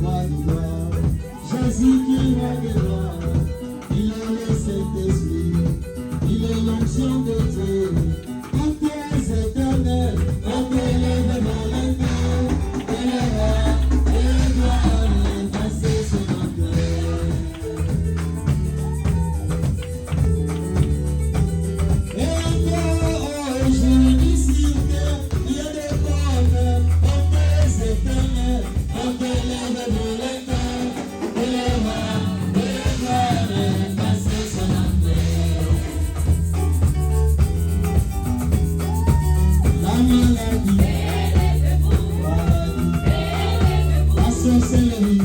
roi du roi, Jésus qui est roi des rois. Il est le Saint-Esprit, il est l'onction de Dieu. Entrez éternel, entrez-les devant l'entrée. Et le roi, et le gloire, effacer son entrée. Et encore, oh, je dis si il y a des portes, entrez éternel, entrez-les devant l'entrée. Et le roi, et le gloire, effacer son entrée. La maladie, la sorcellerie,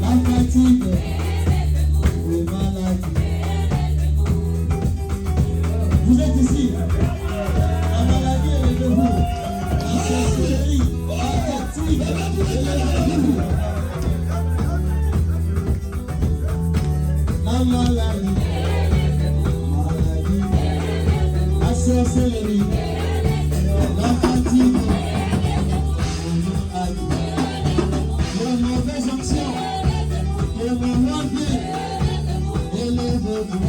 la fatigue, les maladies. Vous êtes ici. La maladie est debout. La sorcellerie, la fatigue, elle est debout. La maladie, la sorcellerie, la fatigue, les mauvaises actions, les mauvais pieds, élevez-vous,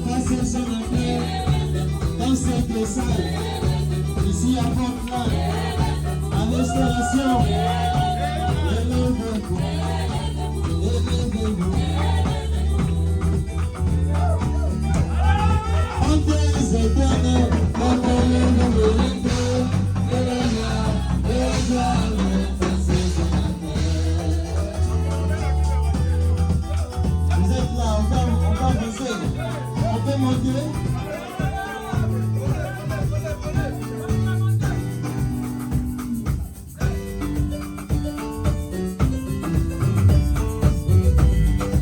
passez son affaire dans cette salle, ici à Portland, à l'installation, élevez-vous, élevez-vous. Entrez éternel, entrez-les devant l'entrée, et le roi, et le gloire, effacer son entrée. Vous êtes là, on va avancer. On peut monter.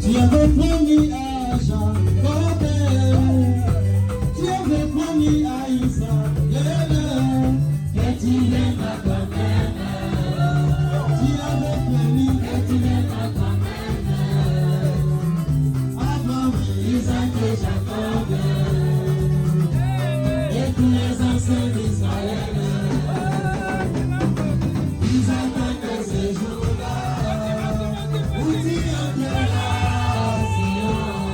Tu avais promis à Jacob, tu avais promis à Israël, que tu l'aimeras quand même. Tu avais promis que tu l'aimeras quand même. Abraham, Isaac et Jacob, et tous les anciens d'Israël, ils attendent ces jours-là, où tu entreras, Sion.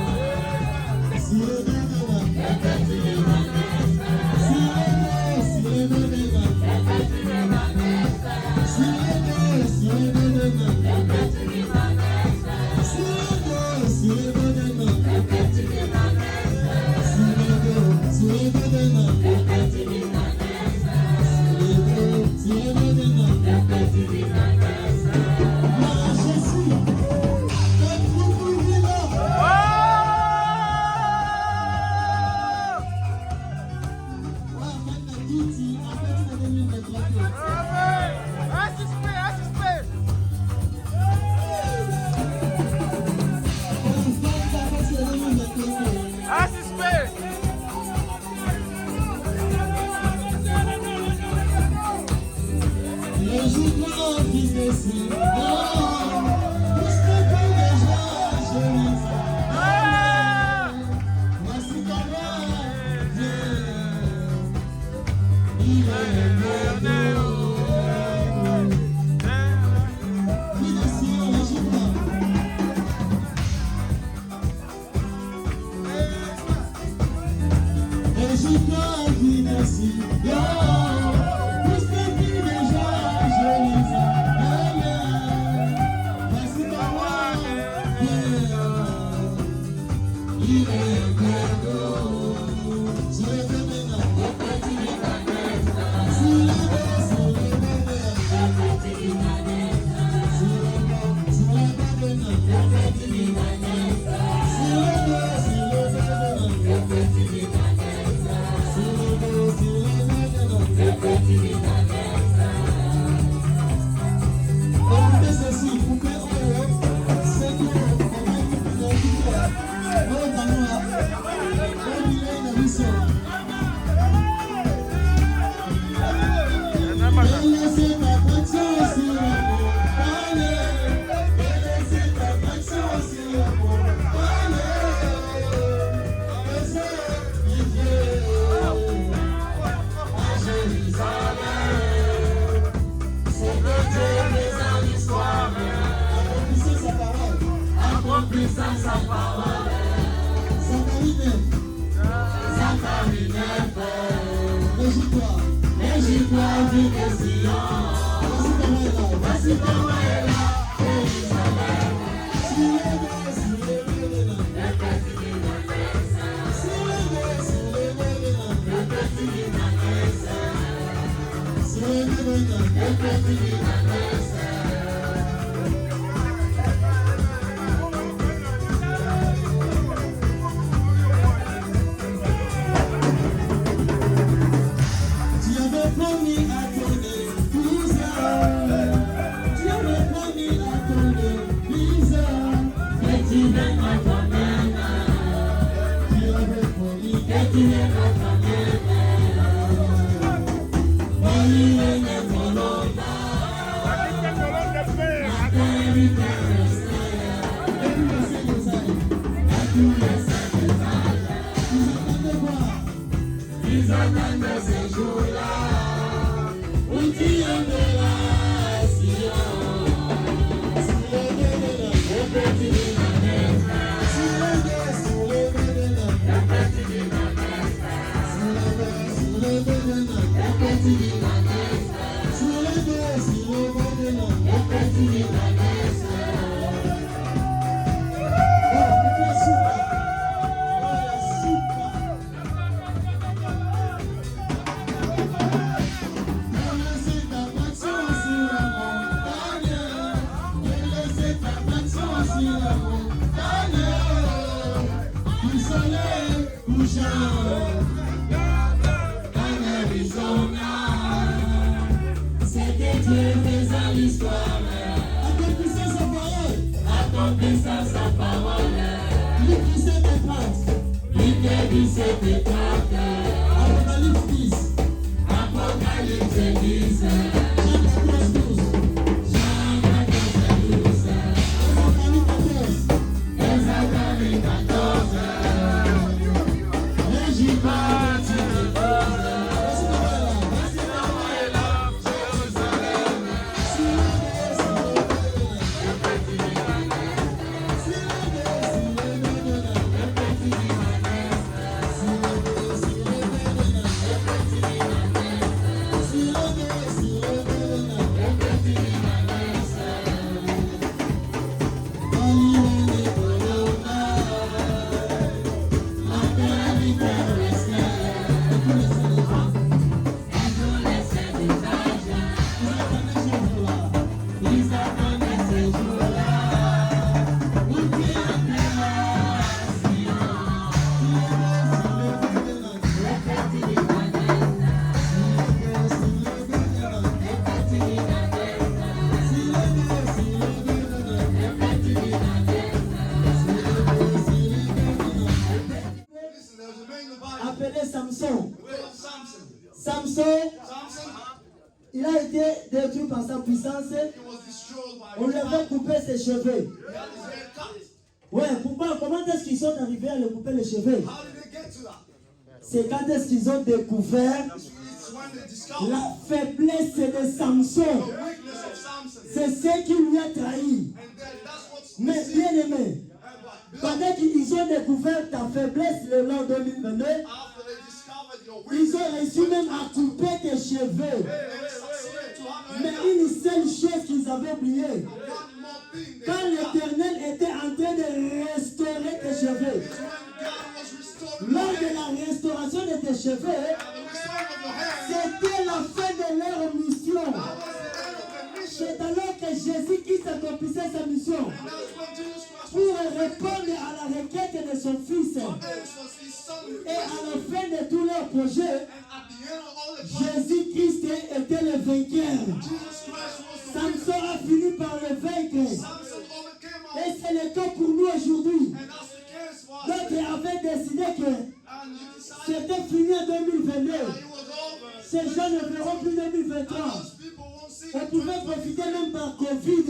accomplissant sa parole. Zacharie 9. Réjouis-toi. Réjouis-toi, vie de Sion. Voici comment est là, Jérusalem. Le petit Libanais. Le petit Libanais. Le petit Libanais. Ils attendent ces jours-là où tu aimeras Sion. Le petit Libanais. Le petit Libanais. Le petit Libanais. Le petit Libanais. C'était Dieu faisant l'histoire, accomplissant sa parole. Lui qui s'est éteinte. Apocalypse 10. Jean 14. Zacharie 14. Réjouis-toi, tu déposes. Voici comment est là, Jérusalem. Le petit Libanais. Le petit Libanais. Appelé Samson. Samson, il a été détruit par sa puissance. On lui avait coupé ses cheveux. Ouais, pourquoi? Comment est-ce qu'ils sont arrivés à lui couper les cheveux? C'est quand est-ce qu'ils ont découvert la faiblesse de Samson. C'est ce qui lui a trahi. Mais bien aimé, pendant qu'ils ont découvert ta faiblesse le l'an 2022, ils ont réussi même à couper tes cheveux. Mais une seule chose qu'ils avaient oubliée, quand l'Éternel était en train de restaurer tes cheveux, lors de la restauration de tes cheveux, c'était la fin de leur mission. C'est alors que Jésus-Christ accomplissait sa mission pour répondre à la requête de son fils. Et à la fin de tous leurs projets, Jésus-Christ était le vainqueur. Samson a fini par le vaincre. Et c'est le cas pour nous aujourd'hui. D'autres avaient décidé que c'était fini en 2022. Ces gens ne verront plus 2023. On pouvait profiter même par Covid.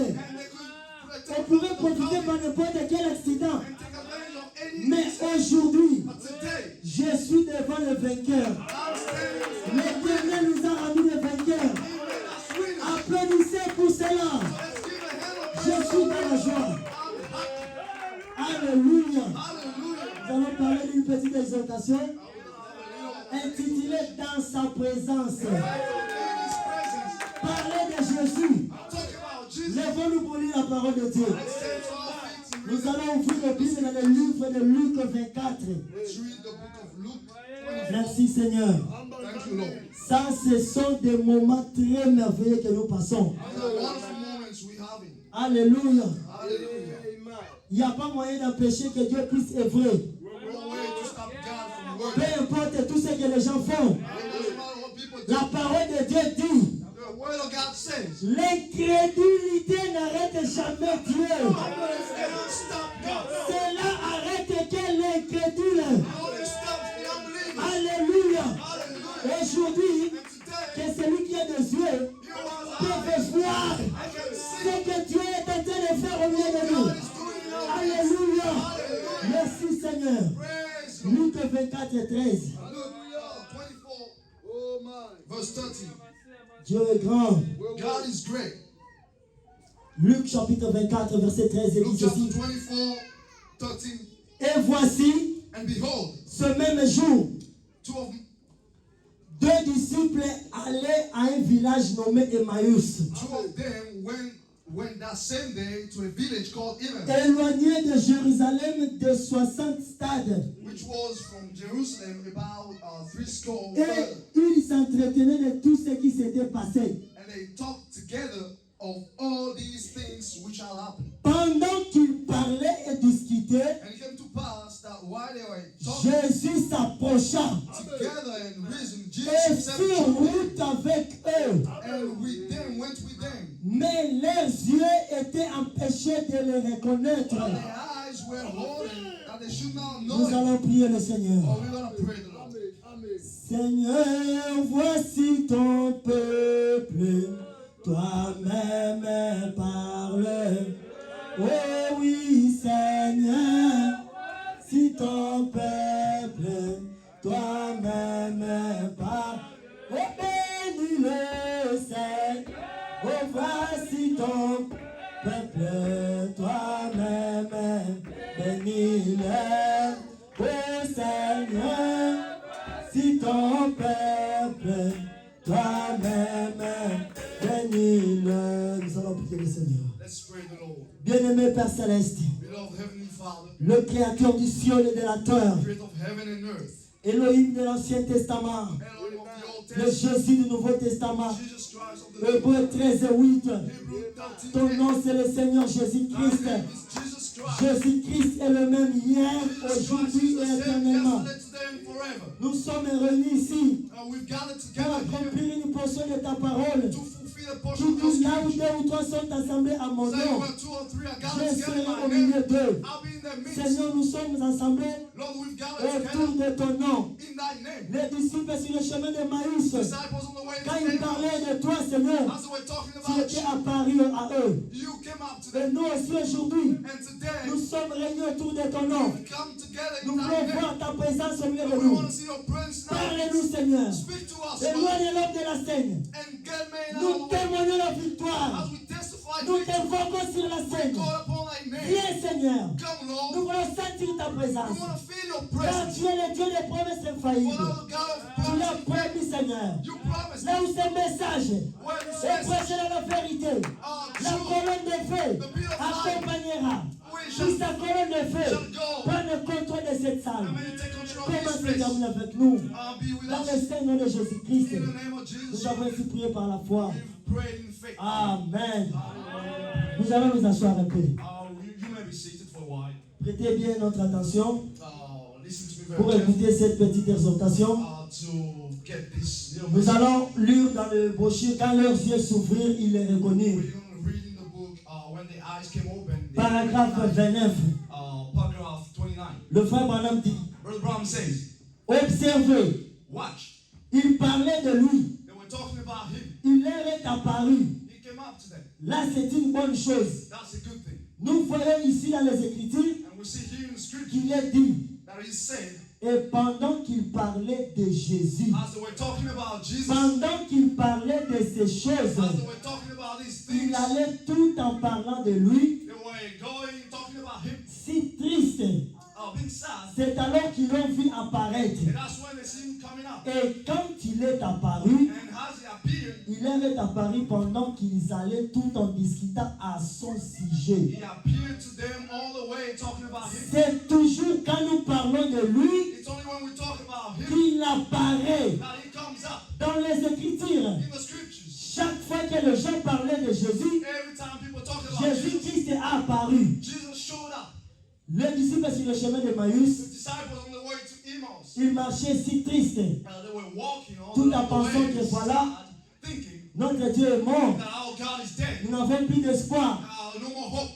On pouvait profiter par n'importe quel accident. Mais aujourd'hui, je suis devant le vainqueur. L'Éternel nous a rendu le vainqueur. Applaudissez pour cela. Je suis dans la joie. Alléluia. Hallelujah. Nous allons parler d'une petite exhortation Hallelujah. intitulée Dans sa présence. In His presence. Parler de Jésus. Talk about Jesus. Lèvons-nous pour lire la parole de Dieu. Let's stand to our feet and Nous allons ouvrir la Bible dans le livre de Luc 24. let's read the book of Luke 24. Merci Seigneur. Thank you, Lord. Ça, ce sont des moments très merveilleux que nous passons. These are wonderful moments we have in. Alléluia. Hallelujah. Il n'y a pas moyen d'empêcher que Dieu puisse œuvrer. No way to stop God from Peu working. importe tout ce que les gens font. It doesn't matter what people do. La parole de Dieu dit, The word of God says. l'incrédulité n'arrête jamais Dieu. Unbelief cannot stop God. Cela arrête que l'incrédule. Only stops the unbelievers. Alléluia. Hallelujah. Aujourd'hui, And que today, celui qui a des yeux you are peut voir I can see ce que Dieu est en train de faire au milieu de nous. God is doing in our midst. Alléluia. Hallelujah. Merci Seigneur. Praise God. Luc 24, 13. Luke 24, verse 13. Dieu est grand. God is great. Luc chapitre 24, verset 13 et Luke dit chapter ceci. 24, 13. Et voici, And behold, ce même jour, two of deux disciples allaient à un village nommé Emmaüs, them went that same day to a village called Emmaus, éloigné de Jérusalem de 60 stades. which was from Jerusalem about 3 score Et further. ils s'entretenaient de tout ce qui s'était passé. And they talked together of all these things which had happened. Pendant qu'ils parlaient et discutaient, And it came to pass that while they were talking Jésus s'approcha together and reasoned, et Jesus fit said, route avec eux. and with them went with them. Mais leurs yeux étaient empêchés de le reconnaître. Their eyes were holding that they should not know Nous it. allons prier le Seigneur. Oh, we're going to pray the Lord. Seigneur, voici ton peuple, toi-même parle. Oh oui, Seigneur, si ton peuple, toi-même parle. Oh bénis-le, Seigneur. Oh voici ton peuple, toi-même bénis-le. Oh Seigneur, si ton peuple, toi-même bénis-le. Nous allons prier le Seigneur. Let's pray the Lord. Bien-aimé Père Céleste, Beloved Heavenly Father, le Créateur du ciel et de la terre, Creator of heaven and earth, Elohim de l'Ancien Testament, Elohim of the Old le Testament, Jésus du Nouveau Testament, Jesus Christ of the New, Hébreux 13 et 8. Hebrew Ton 13, nom c'est le Seigneur Thy Jésus-Christ. name is Jesus Christ. Jésus-Christ est le même hier, Jesus Christ aujourd'hui is et the same éternellement. yesterday, today, and forever. Nous sommes réunis ici And we've gathered pour together here accomplir une portion de ta parole. to fulfill a portion Tout of your là où scripture. deux ou trois sont assemblés à mon Saying nom, where 2 or 3 are je gathered together serai in au my name, milieu d'eux. I'll be in their midst. Seigneur, nous sommes assemblés Lord, we've gathered autour together de ton nom. in thy name. Les disciples sur le chemin de Maïs, Disciples on the way to quand ils parlaient de toi, Seigneur, as they were talking tu about étais you, apparu à eux. you came up to Et them. nous aussi aujourd'hui, And today, nous sommes réunis autour de ton nom. we've come together Nous in thy voulons name. voir ta présence au milieu de And we nous. want to see your presence now. Parle-nous, Seigneur. Speak to us, Lord, Éloigne l'homme de la scène. and get me out Nous of the way. témoignons la victoire. As we testify Nous victory, t'invoquons sur la scène. call upon thy name. Viens, Seigneur. Come, Nous Lord. voulons sentir ta We présence. want to feel your Car presence. tu es le Dieu des promesses For infaillibles. thou the God of Tu l'as promises, promis, Seigneur. you promised Là où ce message where this est message prêché dans la vérité, la true, colonne de feu accompagnera. we Puis shall sa colonne de feu shall go. prend le contrôle de cette salle. And may you take control of Commence this à place. terminer avec nous. Be with Dans us. le Seigneur de Jésus-Christ, In the name of Jesus, nous avons ainsi prié par la foi. we've prayed in faith. Amen. Nous allons nous asseoir un peu. You may be seated for a while. Prêtez bien notre attention Listen to me pour very carefully. écouter cette petite exhortation. To get this little Nous message. allons lire dans le brochure, quand leurs yeux s'ouvrirent, ils les reconnurent. We're going to read in the book when the eyes came open. Paragraphe 29. Paragraph 29. Le frère Branham dit, Brother Brown says, observez, watch. il parlait de lui, They were talking about him. il leur est apparu. He came up to them. Là, c'est une bonne chose. That's a good thing. Nous voyons ici dans les Écritures And we see here in the scripture qu'il est dit, that he said, et pendant qu'il parlait de Jésus, as they were talking about Jesus, pendant qu'il parlait de ces choses, as they were talking about these things, il allait tout en parlant de lui, they were going talking about him. si triste triste, being sad, c'est alors qu'ils l'ont vu apparaître. and that's when they see him coming up. Et quand il est apparu, And as he appeared, il leur est apparu pendant qu'ils allaient tout en discutant à son sujet. he appeared to them all the way talking about him. C'est toujours quand nous parlons de lui It's only when we talk about him qu'il apparaît that he comes up dans les Écritures. in the scriptures. Chaque fois que les gens parlaient de Jésus, Every time people talk about Jesus, Jésus-Christ a apparu. Jesus showed up. Les disciples sur le chemin de The Maïs, disciples on the way to Emmaus, ils marchaient si tristes, they were walking on tout the en way, pensant que voilà, sad, thinking notre Dieu est mort. that our God is dead. Nous n'avons plus d'espoir. No more hope.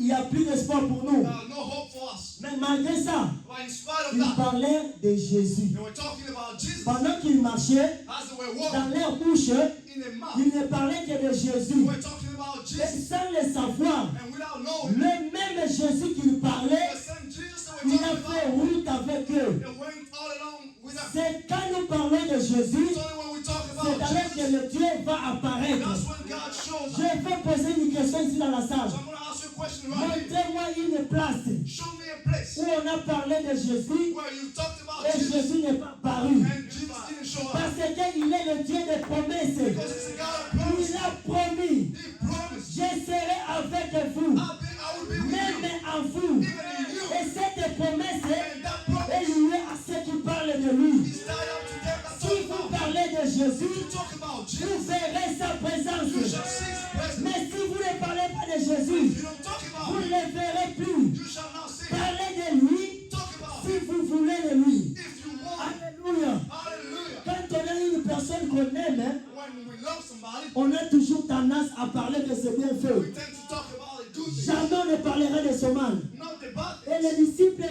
Il n'y a plus d'espoir pour nous. No hope for us. Mais malgré ça, But in spite of ils that, parlaient de Jésus. they were talking about Jesus Pendant qu'ils marchaient, as they were dans walking leur bouche, in their mouth. ils ne parlaient que de They Jésus. were talking about Et Jesus, sans le savoir, and without knowing, le même Jésus qu'ils parlaient, the same Jesus that we're il talking a fait about, route avec eux. they went all along with us. C'est quand nous parlons de Jésus, It's only when we talk c'est about alors que Jesus, le Dieu va apparaître. that's when God shows Je up. vais poser une question ici dans la salle. So I'm going to ask you a question right here. Montrez-moi une place Show me a place où on a parlé de Jésus where you talked about et Jesus Jésus n'est pas apparu. and Jesus didn't show up. Parce qu'il est le Dieu des promesses. Because he's a God of promises. Il a promis, He promised, je serai avec vous, I will be with même you, en vous. even in you. Et cette promesse And that est promise liée à ceux qui parlent de lui. is tied up to them that Si talk vous about him. parlez de Jésus, You talk about vous Jesus, verrez sa you présence. shall see his presence. Mais si vous ne parlez pas de If Jésus, you don't talk vous about ne him, le verrez plus. you shall not see him. Parlez de lui Talk about si him vous voulez de lui. if you want him. Alléluia. Hallelujah. Quand on a une personne qu'on aime, hein, When we love somebody, on a toujours tendance à parler de ses we bienfaits. tend to talk about the good things, Jamais on ne parlera de son mal. not the bad Et things. les disciples,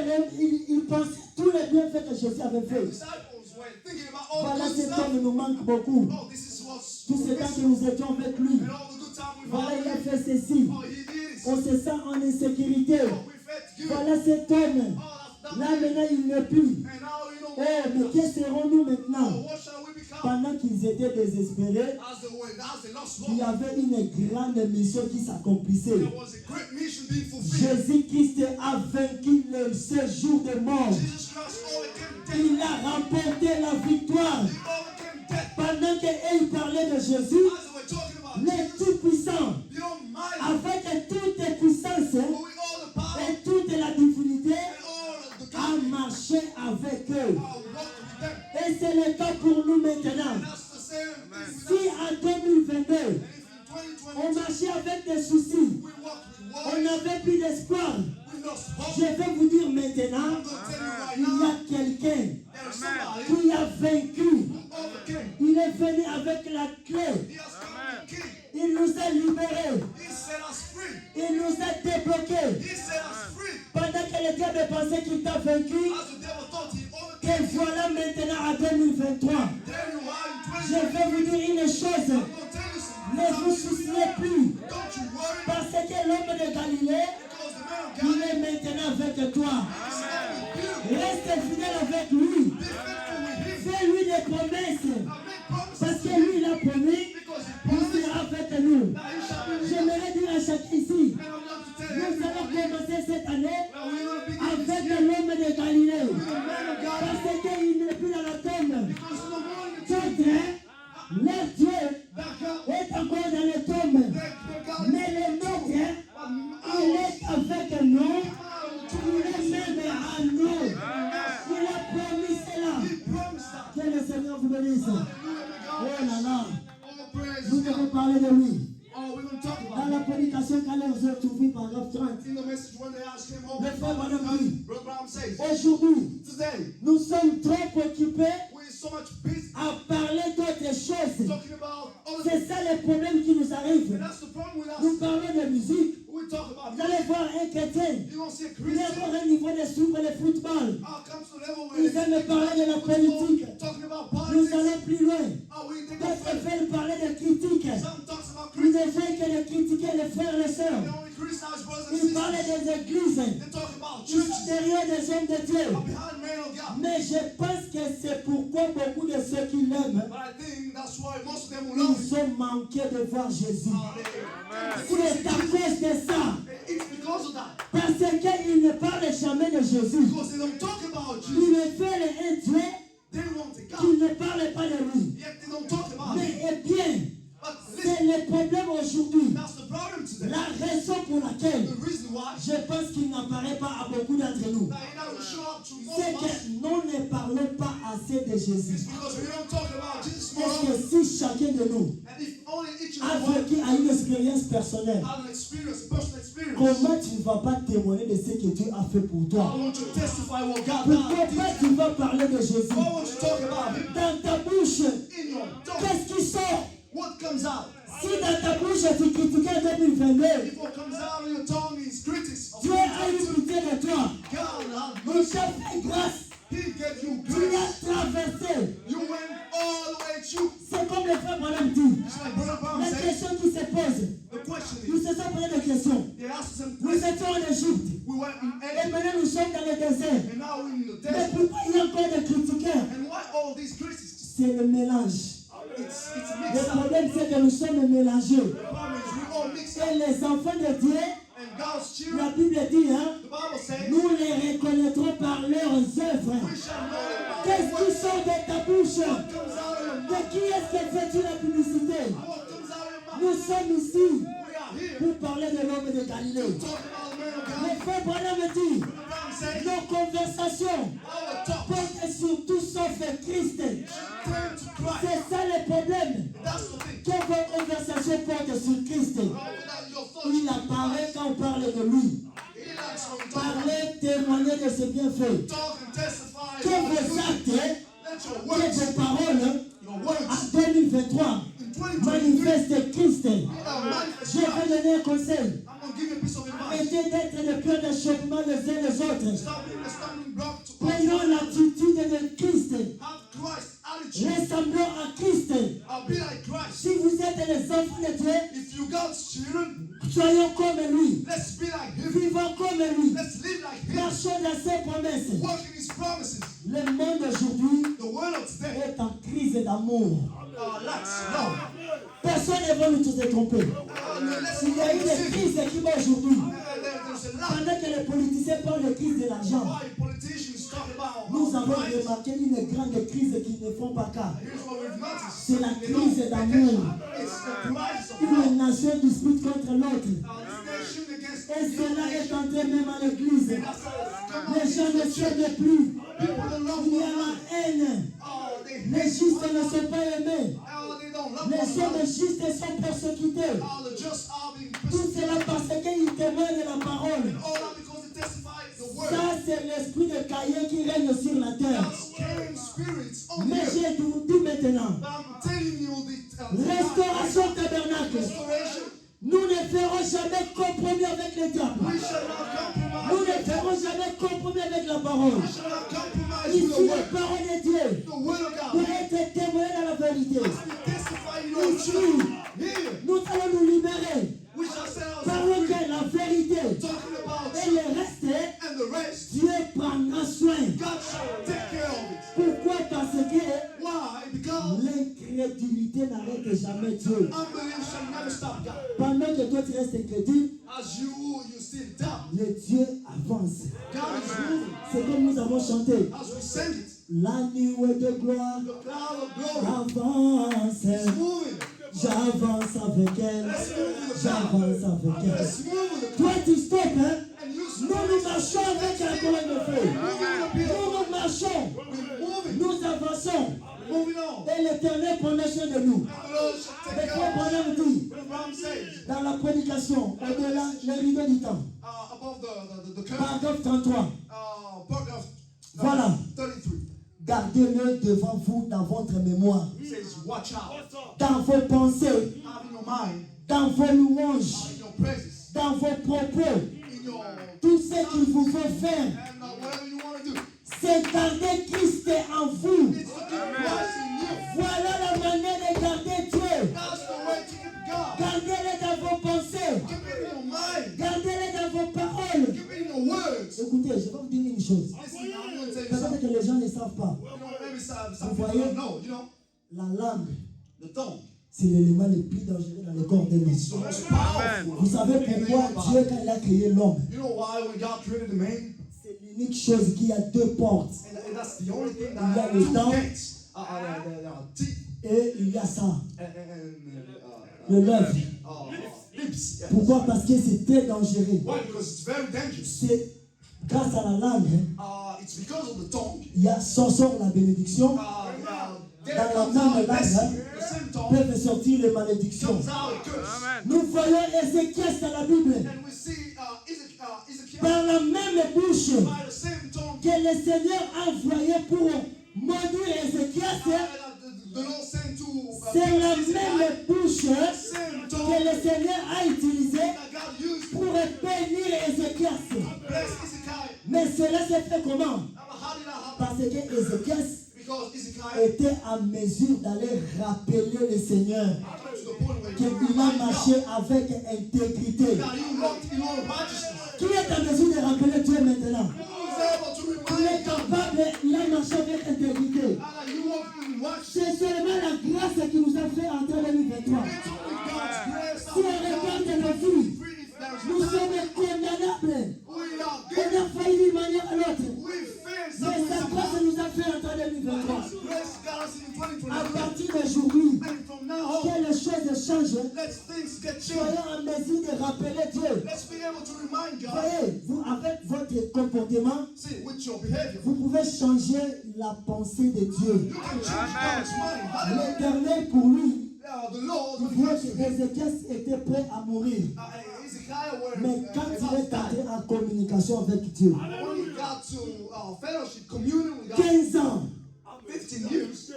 ils pensaient tous les bienfaits que Jésus avait The fait. disciples were thinking about all Voilà, the good cet stuff. homme nous manque beaucoup. Oh, this is what's Tous ces temps que nous étions avec lui. and all the good time we've Voilà, had il a with him. fait ceci. Oh, he did this. On se sent en insécurité. Oh, we felt good. Voilà cet homme. Oh, that's Là that. maintenant, il n'est plus. And now you know Oh, mais que serons-nous oh, maintenant? what shall we become? Pendant qu'ils étaient désespérés, As they lost il y love, avait une grande mission qui s'accomplissait. there was a great mission being fulfilled. Jésus-Christ a vaincu le séjour de mort. Jesus Christ overcame death. Il a remporté la victoire. He overcame death. Pendant qu'ils parlaient de Jésus, As they were talking about le Jesus, Tout-Puissant, the Almighty, avec toute puissance with all the power et toute la divinité, and all the a God, marché avec eux. walked with them. Et c'est le cas pour nous maintenant. And that's the same thing with Si us. en 2022, And if in on 2020 marchait avec des soucis, we walked with on worry, n'avait plus d'espoir, we lost hope, je vais vous dire maintenant, I'm going to tell you right il y now, a quelqu'un there is somebody qui a vaincu. who overcame. Il est venu avec la clé. He has come with the key. Il nous a libérés. He set us free. Il nous a débloqués. He set us free. Pendant que le diable pensait qu'il t'a vaincu, As the devil thought he et overcame you, voilà maintenant à 2023. there you are in Je 2020. vais vous dire une chose. I'm going to tell you something. Ne vous souciez plus. Don't you worry, Parce que l'homme de Galilée, because the man of il God est maintenant avec toi. is now with you. Reste fidèle avec lui. Be faithful with him. Fais-lui des promesses. Now make promises Parce to que him, lui, il a promis because he qu'il promised sera avec nous. that he shall be with you. J'aimerais dire à chacun ici, And I'm going to tell nous allons everybody, commencer cette année well, we're going to begin this avec year l'homme de Galilée. with the man of God, Parce qu'il n'est plus dans la tombe. because in the morning the tomb, D'autres, leur Dieu back up, est encore dans les tombes. their God, Mais le nôtre, il est avec nous. Il est même à nous. Il a promis cela. he promised that. Que le Seigneur vous bénisse. Hallelujah, Oh may God là là. all praise Nous God. devons parler de lui. Oh, we're going to talk Dans about la it. prédication qu'elle a retrouvée, paragraphe 30. In the message when they asked him, oh, Le frère Branham dit, Brother Branham says, aujourd'hui, today, nous sommes trop occupés we're so much busy à parler d'autres choses. talking about other C'est things. ça le problème qui nous And arrive. that's the problem with Nous us. parlons de musique. We talk about Vous allez voir un chrétien. you don't see a Il est Christian. encore un niveau de suivre le football. Comes to the level where Ils aiment parler de la politique. talking about Nous politics. allons plus loin. Oh, we think D'autres of veulent parler de critique. some talks about Ils ne Christians. font que de critiquer les frères et les They sœurs. only criticize brothers and Ils parlent sisters. des églises. They talk about Ils sont churches. derrière des hommes de Dieu. Are behind men of God. Mais je pense que c'est pourquoi beaucoup de ceux qui l'aiment, But I think that's why most of them will love ils ont manqué de voir Jésus. him. They couldn't C'est à see Jesus. cause de ça. It's because of God. Parce qu'ils ne parlent jamais de Jésus. Because they don't talk about Ils Jesus. ne veulent un Dieu They want a qui God. ne parle pas de lui. Yet they don't talk about Mais him. eh bien, But c'est listen, le problème aujourd'hui. that's the problem today. La raison pour laquelle The reason why je pense qu'il n'apparaît pas à beaucoup d'entre nous, that he doesn't show up to more c'est of us que nous ne parlons pas assez de Jésus. is because we don't talk about Jesus more Est-ce often. que si chacun de nous And if only each a and every one vécu à une expérience personnelle, had an experience, personal experience, comment tu ne vas pas témoigner de ce que Dieu a fait pour why toi? won't you testify what God Pourquoi did? pas tu vas parler de Jésus? Why won't you talk about him Dans ta bouche, in your tongue? qu'est-ce qui sort? What comes out? Si dans ta bouche tu critiquais en 2022, If what comes out of your tongue is critics of Dieu a eu 2022, pitié de toi. God have Il mercy. t'a fait grâce. He gave you Tu grace. l'as traversé. You went all the way through. C'est comme le frère Branham dit. It's like Brother Brown La said. question qui se pose, The question nous is, se sommes posé des questions. they asked some Nous questions. étions en Égypte. We went in Et Egypt, maintenant nous sommes dans le désert. and now we're in the Mais desert. pourquoi il y a encore des critiqueurs? And why all these critics? C'est le mélange. It's a Le mix up. problème c'est que nous sommes mélangés. The problem is we all mix up. Et les enfants de Dieu, And God's la children, Bible dit, hein, the Bible says, nous les reconnaîtrons par leurs œuvres. we shall know them by Qu'est-ce their qui works. sort de ta bouche? What comes out of your De mouth? qui est-ce que fais-tu la publicité? What comes out of your mouth? Nous sommes ici We are here pour parler de l'homme de Galilée. to talk about the man of Le God. frère Branham dit, The Bible says, nos conversations our talk portent sur tout sauf Christ. turn to Christ. C'est ça le problème. That's the thing. Que vos conversations portent sur Christ. Without your thoughts, Il apparaît quand on parle de lui. he likes when we talk about Parler, témoigner de ses bienfaits. talk and testify. Que about vos good. actes, Let your que words, vos paroles your words, en 2023 in 2023, manifestent Christ. manifest Je vais Christ. donner un conseil. I'm going to give you a piece of advice. Arrêtez d'être le cœur d'achoppement les uns les autres. Stop being a stumbling block to Prenons l'attitude de Christ. have Christ attitude. Ressemblons à Christ. I'll be like Christ. Si vous êtes les enfants de Dieu, If you God's children, soyons comme lui. let's be like him. Vivons comme lui. Let's live like him. Marchons dans ses promesses. Work in his promises. Le monde aujourd'hui The world of today est en crise d'amour. lacks love. Personne ne va nous tous se tromper. Let's Il y a eu des crises qui vont aujourd'hui. There's a lot. Pendant que les politiciens parlent de crise de l'argent, Why politicians talk about nous avons prices. remarqué une grande crise qui ne font pas cas. Here's what we've noticed. C'est la They don't crise pay d'amour. attention. It's the crisis of love. Une nation dispute contre l'autre. This nation against Et the cela other est nation. entré même à l'église. That's how it's come Les out gens into ne the church. s'aiment plus. People don't love Il y one a la another. haine. Oh, they Les hate justes one ne another. sont pas aimés. Oh, they don't love Les one hommes another. justes sont persécutés. Oh, the just are being Tout persecuted. cela parce qu'ils témoignent de la parole. All that because they testify the word. Ça, c'est l'esprit de Caïn qui règne sur la terre. God's caring spirits on the Mais earth. j'ai tout dit maintenant. But I'm telling you the Restauration tabernacle. restoration. Nous ne ferons jamais compromis avec le diable. We shall not compromise. Nous ne ferons jamais compromis avec la parole. We shall not compromise Ici, with the la word. parole de Dieu The word of pour God. être témoin dans la vérité. We testify in your Ici, truth. Here, nous allons nous libérer. we shall set Parlons ourselves free. que la vérité Talking about et le reste, and the rest. Dieu prendra soin. God shall take care of it. Pourquoi? Parce que Why? Because l'incrédulité n'arrête jamais Dieu. unbelief shall never stop God. Pendant que toi tu restes incrédule, As you still doubt. le Dieu avance. God is moving. C'est comme nous avons chanté. As we sing it, La nuée de gloire the cloud of glory avance. is moving. J'avance avec elle. Let's move with the cloud. J'avance avec elle. Let's move with the Toi cloud. tu stoppes, hein? And you Nous marchons avec la colonne de feu. moving Nous marchons. We're moving. Nous avançons. Moving on. Et l'Éternel prendra soin de nous. And the Lord shall Mais take quoi care of us. Branham dit What Ram says, dans la prédication, au-delà, les rideaux du temps, above the curtain, paragraphe 33, paragraph Voilà. 33. gardez-le devant vous dans votre mémoire, It says, watch out. dans vos pensées, Have in your mind, dans vos louanges, in your praises, dans vos propos, in your tout ce qu'il vous faut faire, and whatever you want to do. c'est garder Christ en vous. It's to keep Christ in you. Voilà la manière de garder Dieu. That's the way to keep God. Gardez-le dans vos pensées, Keep it in your mind. gardez-le dans vos paroles. Keep it in your words. Écoutez, je vais vous dire une chose. Listen, I'm going to tell you Peut-être something. que les gens ne savent pas. You know, maybe some Vous people voyez? don't know. You know, La langue the tongue c'est l'élément le plus dangereux dans le corps de l'homme. It's the most powerful. Vous savez pourquoi Dieu, quand il a créé l'homme, You know why when God created the man? c'est l'unique chose qui a deux portes. And that's the only thing Il y a that le two temps gates. There are teeth et il y a ça, and le lèvre. lips. Yeah. Pourquoi? Parce que c'est très dangereux. Why? Because it's very dangerous. C'est grâce à la langue, It's because of the tongue. il y a sort la bénédiction. There Dans la comes même out langue, blessing. The same tongue peuvent sortir les malédictions. comes out a curse. Nous voyons Ézéchias dans la Bible. And we see Ezekiel Par la même bouche by the same tongue. que le Seigneur a envoyé pour maudire Ézéchias, The Lord sent to c'est la Ezekiel, même bouche same que tongue le Seigneur a utilisée that God used pour bénir Ézéchias. to bless Ezekiel. Mais cela s'est fait comment? How did that happen? Parce que Ézéchias Because Ezekiel était en mesure d'aller rappeler le Seigneur got to the point where qu'il a marché avec intégrité. God, he walked in all righteousness. Qui est en mesure de rappeler Dieu maintenant? Who is able to Il est remind God capable, il a marché avec intégrité. that you walk in righteousness? C'est seulement la grâce qui nous a fait entrer en 2023. It's only God's grace Si on regarde nos vies, free if there's nous no sommes condamnables. we are On guilty. a failli d'une manière à l'autre. We fail Mais sa somehow. grâce nous a fait entrer en 2023. Grace got us in À 2023. partir d'aujourd'hui, And from now on, que les choses changent, let's things get changed. soyons en mesure de rappeler Dieu. Let's be able to remind God. Voyez, vous, avec votre comportement, See, with your behavior, vous pouvez changer la pensée de Dieu. you can change God's mind. Hallelujah. L'Éternel, pour lui, The Lord, il when he voit comes que to him, Ézéchias était prêt à mourir. Ezekiel, were Mais quand il about est to die. entré en communication avec Dieu, When he got to fellowship, communion with God, 15 ans, 15 years,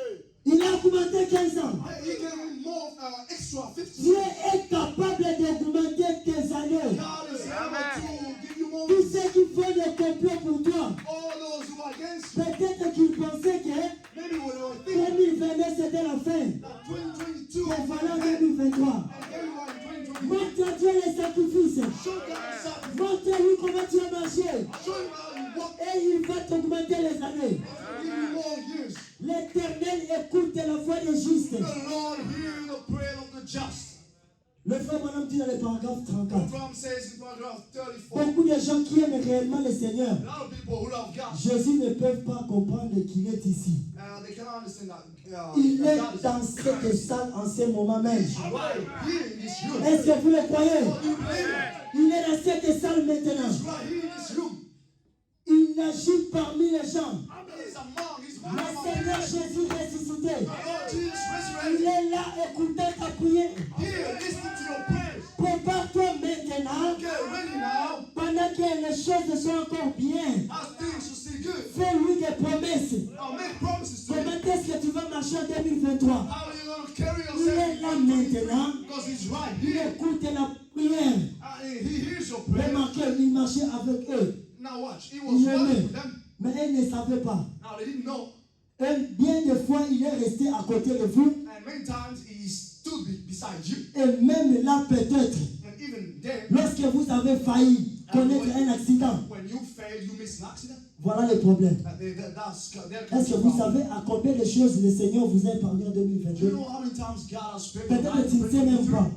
il a augmenté 15 ans. he gave him more extra 15 Dieu years. est capable d'augmenter tes années. God is able to give you more. Tous ceux qui font des complots pour toi, All those who are against you, peut-être qu'ils pensaient que maybe when they were thinking 2022 c'était la fin. that 2022 Mais and voilà 2023. everyone in 2023, Montre à Dieu les sacrifices. show God the sacrifice, Montre-lui comment tu as marché. show him how you walk, Et il va t'augmenter les années. give you more years. L'Éternel écoute la voix des justes. The Lord hear the prayer of the just. Le frère Branham dit dans le paragraphe The 34. Psalm says in paragraph 34, Beaucoup de gens qui aiment réellement le Seigneur, a lot of people who love God, Jésus ne peuvent pas comprendre qu'il est ici. they cannot understand that Il est God is dans cette salle en ce moment même. right here in this room. Est-ce que vous le croyez? Do you believe it? Il est dans cette salle maintenant. He's right here in this room. Il agit parmi les gens. He's among, he's Le one among Seigneur them. Jésus ressuscité. Lord Jesus Il resurrected. est là écoutant ta prière. Here, listening to your prayers. Prépare-toi maintenant. Get ready now. Pendant que les choses sont encore bien. As things will still good. Fais-lui des promesses. Now make promises to Comment him. est-ce que tu vas marcher en 2023? How are you going to carry Il est là yourself? maintenant. Because he's right Il here. écoute la prière. He hears your prayer. Remarquez, il marchait avec eux. Now watch. He Il was walking aimait. with them. Mais elle ne savait pas. Now they didn't know. Et bien des fois, il est resté à côté de vous. And many times he stood beside you. Et même là, peut-être, And even then, lorsque vous avez failli connaître un accident, when you fail, you miss an accident. voilà le problème. There Est-ce que vous savez à combien de choses le Seigneur vous a épargné en Do you 2022? know how many times God has spared your Peut-être life? que tu ne sais même pas.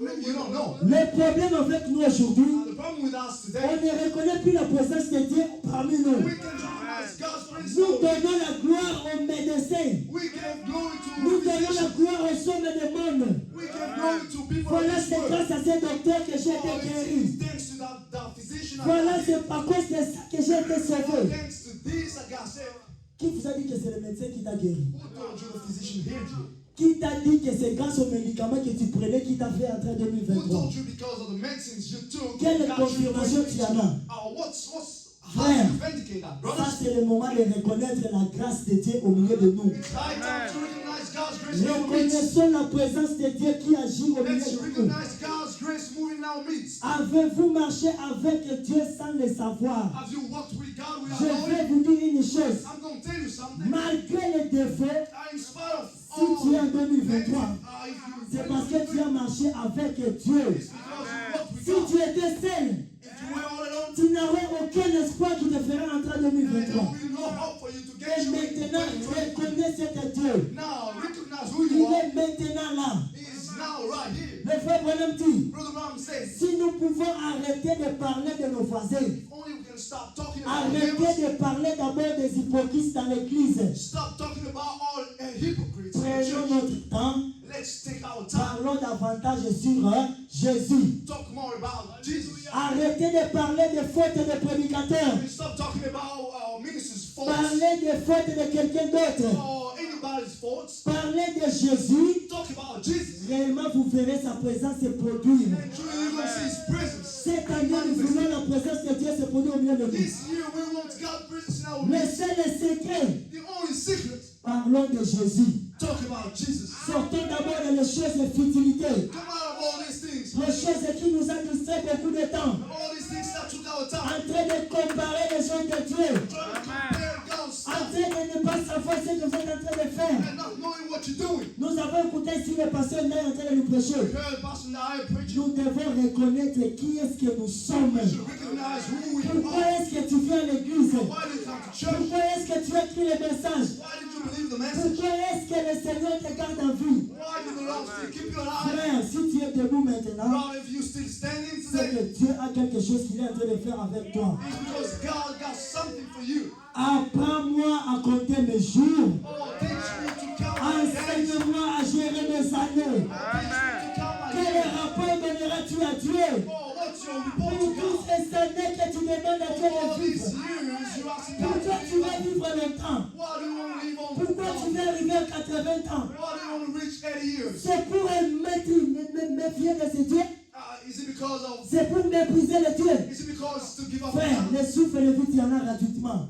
Maybe you don't know. Le problème avec nous aujourd'hui, The problem with us on today, ne reconnaît plus la présence de Dieu parmi nous. we can recognize God's presence. Nous donnons la gloire aux médecins. We give glory to Nous donnons la physicians. gloire aux hommes du monde. We give glory to people of Voilà, this c'est world. grâce à ces docteurs que j'ai été Oh, guéri. it's thanks to that physician. Voilà, c'est à cause de ça que j'ai été sauvé. Thanks to this, I got saved. Qui vous a dit que c'est le médecin qui t'a guéri? Who told you the physician healed you? Qui t'a dit que c'est grâce aux médicaments que tu prenais qui t'a fait entrer en Who 2023? told you because of the medicines you took? Quelle got you confirmation tu en as? how do you vindicate that, Ça, brothers? c'est le moment de reconnaître la grâce de Dieu au milieu de nous. It's high time to recognize God's grace in our midst. Reconnaissons la présence de Dieu qui agit au milieu Let's de nous. recognize God's grace moving in our midst. Avez-vous marché avec Dieu sans le savoir? As you walked with God, we Je are vais knowing. vous dire une chose. I'm going to tell you something. Malgré les défauts, In spite of si all tu es en 2023, if c'est parce que tu as marché avec Dieu. because you walked with Si God. tu étais seul, If you were all alone, tu n'aurais aucun espoir qui te ferait entrer en there 2023. will be no hope for you to get Et you into maintenant, 2020. reconnais cet Dieu. Now, recognize who you Il est maintenant là. He is now right here. Le frère Branham dit, Brother Branham says, si nous pouvons arrêter de parler de nos voisins, only we can stop talking about neighbors. arrêter de parler d'abord des hypocrites dans l'église, Stop talking about all hypocrites in the prenons church. notre temps, Let's take our time. parlons davantage sur Jésus. Talk more about Jesus. Arrêtez de parler des fautes des prédicateurs. And stop talking about our ministers' faults Parlez des fautes de quelqu'un d'autre. or anybody's faults. Parlez de Jésus. Talk about Jesus. Réellement, vous verrez sa présence se produire. And truly you're going to see his presence. Cette année, nous voulons la présence de Dieu se produire au milieu de nous. This year we want God's presence in our Le midst. seul secret, The only secret, parlons de Jésus. talk about Jesus. Sortons d'abord de les choses de futilité. Come out of all these things. Les choses qui nous ont distrait beaucoup de temps. All these things that took our time. En train de comparer les gens de Dieu. Trying to compare God's En stuff train de ne pas savoir ce que vous êtes en train de faire. and not knowing what you're doing. Nous avons écouté ici le pasteur Ndaye en train de nous prêcher. You heard Pastor Naya preaching. Nous devons reconnaître qui est-ce que nous sommes. You should recognize who we Pourquoi are. est-ce que tu viens à l'église? Why did you come to church? Pourquoi est-ce que tu écris les messages? Why did you believe the message? Pourquoi est-ce que le Seigneur te garde en vie? Why did the Lord still keep you alive? Frère, si tu es debout maintenant, Lord, if you still standing c'est today, que Dieu a quelque chose qu'il est en train de faire avec toi. it's because God got something for you. Apprends-moi à compter mes jours. Oh, teach me to count my days. Enseigne-moi à gérer mes années. Teach me to count my Quel years. rapport donneras-tu à Dieu? Oh, what's your report Pour to toutes God? ces années que tu demandes à Dieu All de these vivre. years you ask God Pourquoi to tu live vas on. vivre longtemps? Why do you want to live on? Pourquoi tu Why vas arriver à 80 ans? do you want to reach 80 years? C'est pour me fier de ce Dieu? Is it because of? C'est pour mépriser le Dieu? Is it because to give up on Frère, God? le souffle de vie, il y en a gratuitement.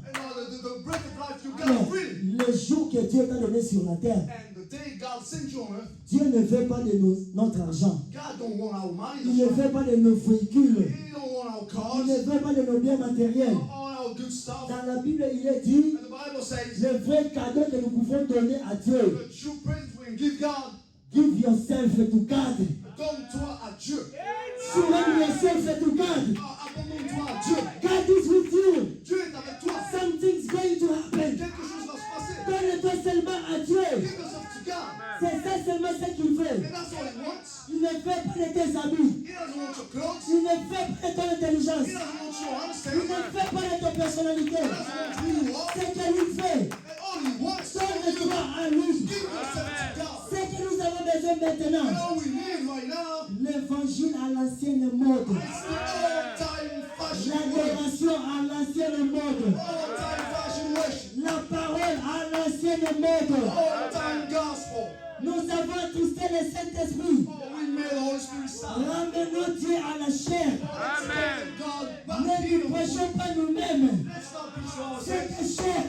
The breath of life you Alors, got freely. le jour que Dieu t'a donné sur la terre, And the day God sent you on earth, Dieu ne veut pas de notre argent. God don't want our money. Il ne veut pas de nos véhicules. He don't want our Il cars. ne veut pas de nos biens matériels. All our good stuff. Dans la Bible, il est dit, And the Bible says le vrai cadeau que nous pouvons donner à Dieu, the true present we can give God, give yourself to God. donne-toi à Dieu. Surrender yourself to God. Abandonne-toi à Dieu. God is with you. Dieu est avec toi. Something's going to happen. Quelque chose va se passer. Donne-toi seulement à Dieu. Give yourself to God. C'est ça seulement ce qu'il veut. And that's all he wants. Il ne veut pas de tes habits. He doesn't want your clothes. Il ne veut pas de ton intelligence. He doesn't want your Il understanding. ne veut pas de ta personnalité. He doesn't want who you are. Ce qu'il fait, And all he wants is from you. donne-toi à lui. Give yourself to God. Ce que nous avons besoin maintenant, And all we need right now l'évangile à l'ancienne mode. is the old-time fashion worship. L'adoration à l'ancienne mode. Old-time fashion worship. La parole à l'ancienne mode. Old-time gospel. Nous avons attristé le Saint-Esprit. Oh, we made the Holy Spirit silent. Ramenons Dieu à la chair. Amen. God back Ne in nous prêchons pas nous-mêmes. Let's not preach to ourselves. Cette chair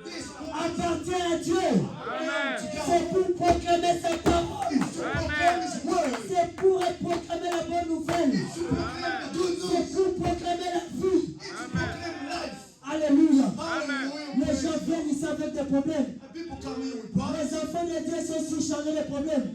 This book appartient à Dieu. belongs to God. C'est pour proclamer sa parole. It's to proclaim His word. C'est pour proclamer la bonne nouvelle. It's to proclaim the good C'est news. pour proclamer la vie. It's to proclaim life. Alléluia. Hallelujah. Les gens viennent ici avec des problèmes. And people come in with problems. Les enfants de Dieu sont surchargés de problèmes.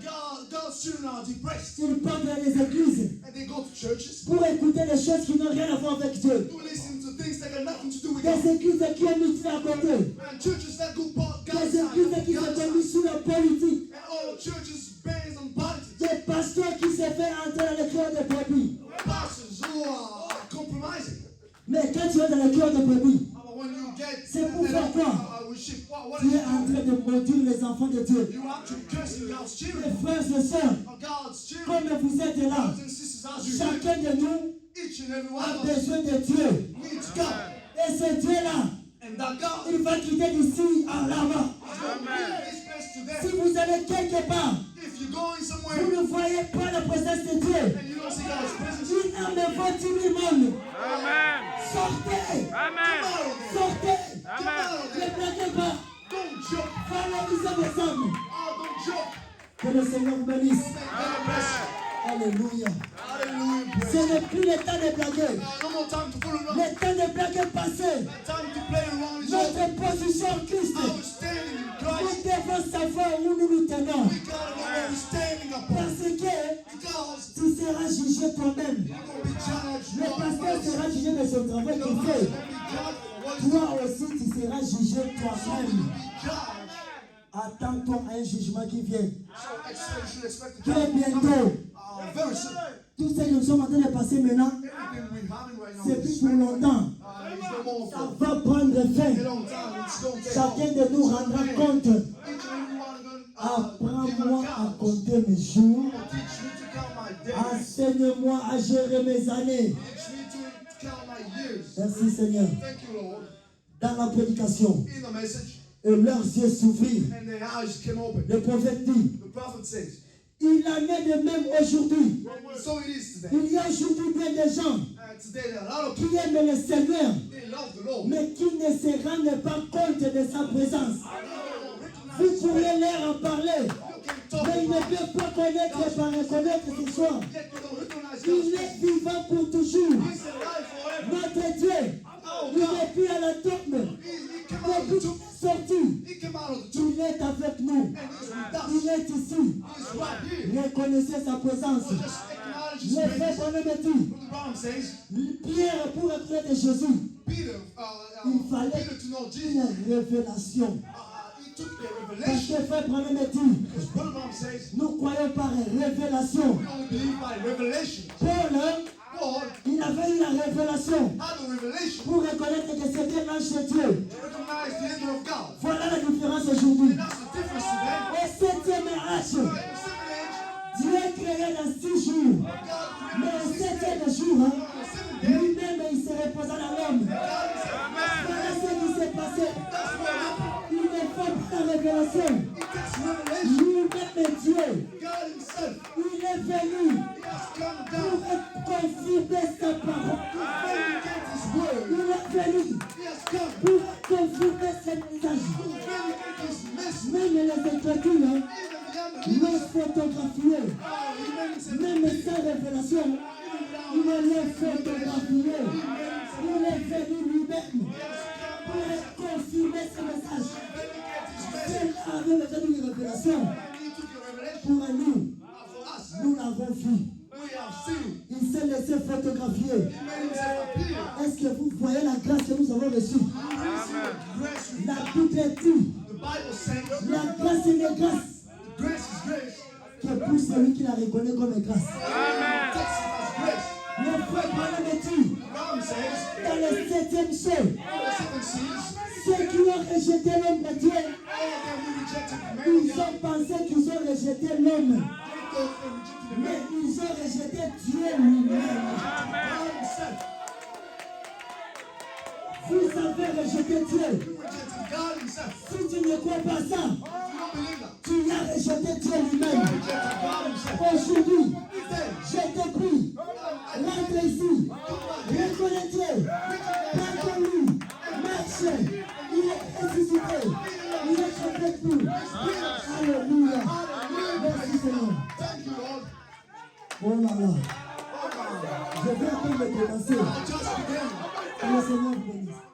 God's children are depressed. Ils partent dans les églises And they go to churches pour écouter des choses qui n'ont rien à voir avec Dieu. to listen to things that got nothing to do with God. Des églises qui ont mis Dieu à côté. And churches that go God's Des side. églises qui God's sont side. commises sous la politique. And all churches based on politics. Des pasteurs qui se fait entrer dans le cœur des brebis. Pastors who are compromising. Mais quand tu es dans le cœur des brebis, But when you get C'est pour faire quoi? worship, what tu is es it en doing? train de maudire les enfants de Dieu. You are actually cursing God's Mes children. frères et sœurs, Of God's children. comme vous êtes là, Brothers and sisters, as you live, chacun de nous each and every one a of us besoin de Dieu. needs God. Et ce Dieu-là, And that God il va quitter d'ici à là-bas. is going to bring this place to Si them. vous allez quelque part, If you're going vous somewhere ne voyez pas la présence de Dieu. and you don't see God's presence, Il en me faut tout le monde. Amen. Sortez, come out of there. sortez. Come out of Ne there. blaguez pas. Don't joke. Valorisez vos âmes. Oh, don't joke. Que le Seigneur vous bénisse. God bless you. Alléluia. Hallelujah. Ce Praise. n'est plus le temps de blaguer. No more time to fool around. Le temps de blaguer est passé. Time to play around is over. Notre position en Christ. Our standing in Christ. Nous devons savoir où nous nous tenons. We gotta know where we're standing upon. Parce que Because tu seras jugé toi-même. you're gonna be judged. Le pasteur sera jugé de son travail The qu'il pastor fait. will be judged for what he's Toi aussi, tu seras jugé doing. toi-même. Be judged. Attends-toi à un jugement qui vient. So you should expect the Très judgment bientôt. coming, very soon. Tout ce que nous sommes en train de passer maintenant, Everything we're having right now c'est is plus pour longtemps. it's no more Ça for va prendre a fin. long time. It's going to take Chacun long. de nous rendra compte. Each and every one of them, give an Apprends-moi à account. compter mes jours. Teach me to count my days. Enseigne-moi à gérer mes années. Teach me to count my years. Merci Seigneur. Thank you, Lord. Dans la prédication, In the message, et leurs yeux s'ouvrirent. and their eyes came open. Le prophète dit, The prophet says, il en est de même aujourd'hui. so it is today. Il y a aujourd'hui bien des gens Today there are a lot of qui people, aiment le Seigneur, they love the Lord. mais qui ne se rendent pas compte de sa présence. They Vous pourriez leur en parler, can talk mais ils ne about it, peuvent pas connaître et pas reconnaître ce soir. yet they don't recognize Il God's est vivant pour toujours. He's alive forever. Notre Dieu, il n'est plus à la tombe. He came out of the Depuis tomb. qu'il est sorti, He came out of the tomb. il est avec nous. And he's with us. Il est ici. He's right here. Reconnaissez sa présence. So just acknowledge his Le frère presence. Branham dit, What the Bible says, Pierre, pour reconnaître Jésus, Peter, il fallait Peter to know Jesus, une révélation. he took the Parce revelation. que frère Branham dit, Because what the Bible says, nous croyons par révélation. we only believe by revelation. Paul, Paul il avait eu la révélation had the revelation pour reconnaître que c'était l'ange de Dieu. to recognize the angel of God. Voilà la différence aujourd'hui. And that's the difference today. Au septième âge, In the seventh age, Dieu créait dans 6 jours. God Mais created au the sixth day. septième jour, On the seventh day, lui-même, il se reposa dans l'homme. God himself, Voilà ce qui s'est passé. that's what happened. Il ne faut pas la révélation. He takes revelation. Lui-même Dieu, God himself, il est venu he has come pour down confirmer sa parole. to vindicate his word. Il est venu He has come pour confirmer ses messages. to vindicate his message. Même les Écritures Even the l'ont unbelievers, photographié. he made himself, Même sans révélation, il l'a photographié. Il est venu lui-même pour confirmer ses messages. vindicate his message. Quel avait besoin d'une révélation And he took a revelation pour nous? for us. Nous l'avons vu. We have seen. Il s'est laissé photographier. He made himself appear. Est-ce que vous voyez la grâce que nous avons reçue? You really see the grace. La Bible dit, The Bible says la grâce est une grâce grace is grace. que pour celui qui la reconnaît comme grâce. Takes it as grace. Le frère Branham dit, The Bible says, dans le 7e chef, the seven seals, ceux qui ont rejeté l'homme de Dieu, all of them who rejected the man of ils God, ont pensé qu'ils ont rejeté l'homme, they thought they rejected the mais man. ils ont rejeté Dieu lui-même. God himself. Vous avez rejeté Dieu. You rejected God himself. Si tu ne crois pas ça, If you don't believe that, tu as rejeté Dieu lui-même. you rejected God himself. Aujourd'hui, Today, je te prie, rentre ici, reconnais Dieu, pardonne-lui, marche, il est ressuscité, il est avec nous. Alléluia. Merci Seigneur. thank you, Lord. Oh là là, je vais à peine de commencer. I just began. Que le Seigneur vous bénisse.